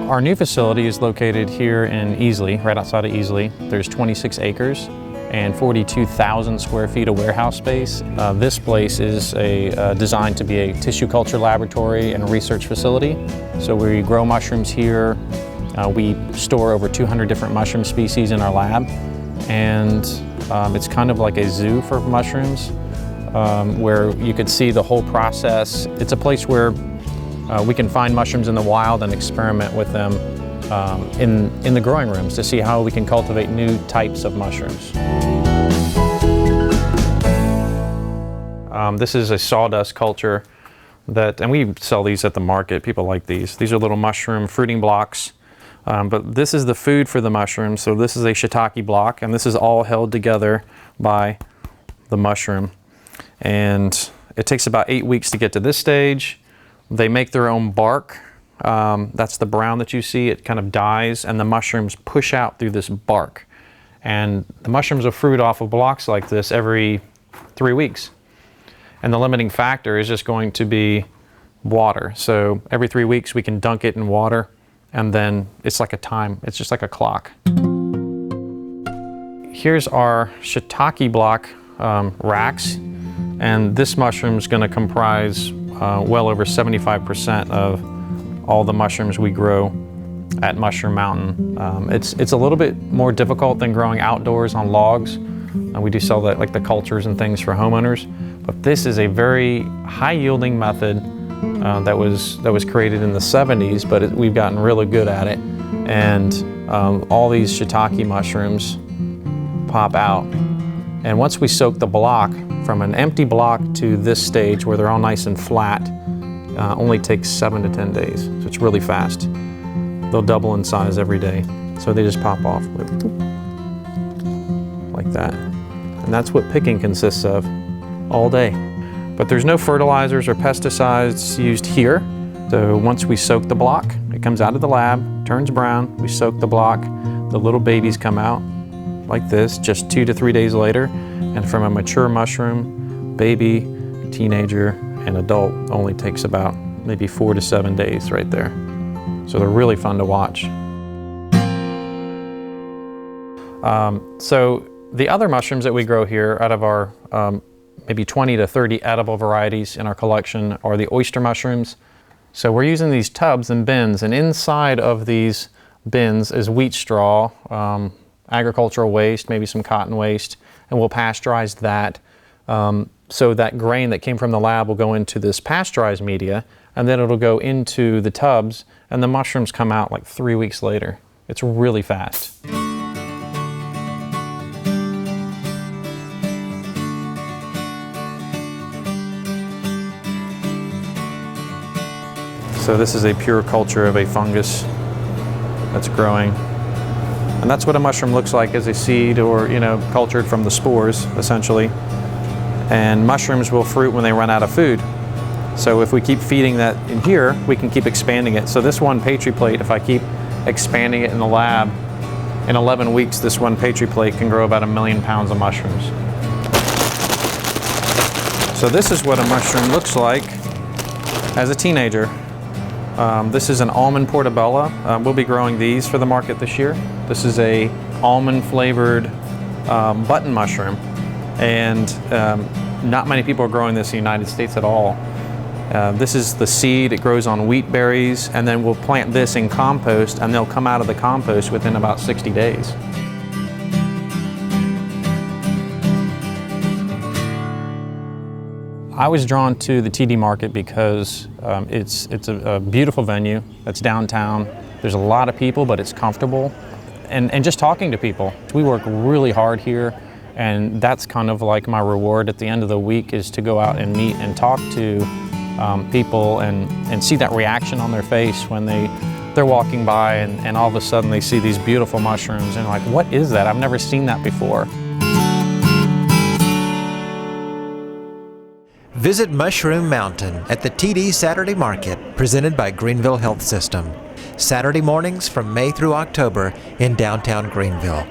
Our new facility is located here in Easley, right outside of Easley. There's 26 acres and 42,000 square feet of warehouse space. This place is designed to be a tissue culture laboratory and a research facility. So we grow mushrooms here. We store over 200 different mushroom species in our lab. And it's kind of like a zoo for mushrooms, where you could see the whole process. It's a place where we can find mushrooms in the wild and experiment with them in the growing rooms to see how we can cultivate new types of mushrooms. This is a sawdust culture and we sell these at the market. People like these. These are little mushroom fruiting blocks, but this is the food for the mushrooms. So this is a shiitake block, and this is all held together by the mushroom. And it takes about 8 weeks to get to this stage. They make their own bark. That's the brown that you see. It kind of dies, and the mushrooms push out through this bark. And the mushrooms will fruit off of blocks like this every 3 weeks. And the limiting factor is just going to be water. So every 3 weeks we can dunk it in water, and then it's like a time. It's just like a clock. Here's our shiitake block racks, and this mushroom is going to comprise well over 75% of all the mushrooms we grow at Mushroom Mountain. It's a little bit more difficult than growing outdoors on logs. We do sell that, like the cultures and things for homeowners, but this is a very high-yielding method that was created in the 70s, but we've gotten really good at it. And all these shiitake mushrooms pop out. And once we soak the block, from an empty block to this stage where they're all nice and flat, only takes 7 to 10 days. So it's really fast. They'll double in size every day. So they just pop off like that. And that's what picking consists of all day. But there's no fertilizers or pesticides used here. So once we soak the block, it comes out of the lab, turns brown, we soak the block, the little babies come out like this just 2 to 3 days later. And from a mature mushroom, baby, teenager, and adult only takes about maybe 4 to 7 days right there. So they're really fun to watch. So the other mushrooms that we grow here out of our maybe 20 to 30 edible varieties in our collection are the oyster mushrooms. So we're using these tubs and bins, and inside of these bins is wheat straw, agricultural waste, maybe some cotton waste, and we'll pasteurize that. So that grain that came from the lab will go into this pasteurized media, and then it'll go into the tubs, and the mushrooms come out like 3 weeks later. It's really fast. So this is a pure culture of a fungus that's growing. And that's what a mushroom looks like as a seed, or cultured from the spores, essentially. And mushrooms will fruit when they run out of food. So if we keep feeding that in here, we can keep expanding it. So this one Petri plate, if I keep expanding it in the lab, in 11 weeks, this one Petri plate can grow about 1 million pounds of mushrooms. So this is what a mushroom looks like as a teenager. This is an almond portobello. We'll be growing these for the market this year. This is a almond flavored button mushroom, and not many people are growing this in the United States at all. This is the seed. It grows on wheat berries, and then we'll plant this in compost, and they'll come out of the compost within about 60 days. I was drawn to the TD Market because it's a beautiful venue. It's downtown. There's a lot of people, but it's comfortable. And just talking to people. We work really hard here, and that's kind of like my reward at the end of the week, is to go out and meet and talk to people and see that reaction on their face when they're walking by and all of a sudden they see these beautiful mushrooms and like, what is that? I've never seen that before. Visit Mushroom Mountain at the TD Saturday Market, presented by Greenville Health System. Saturday mornings from May through October in downtown Greenville.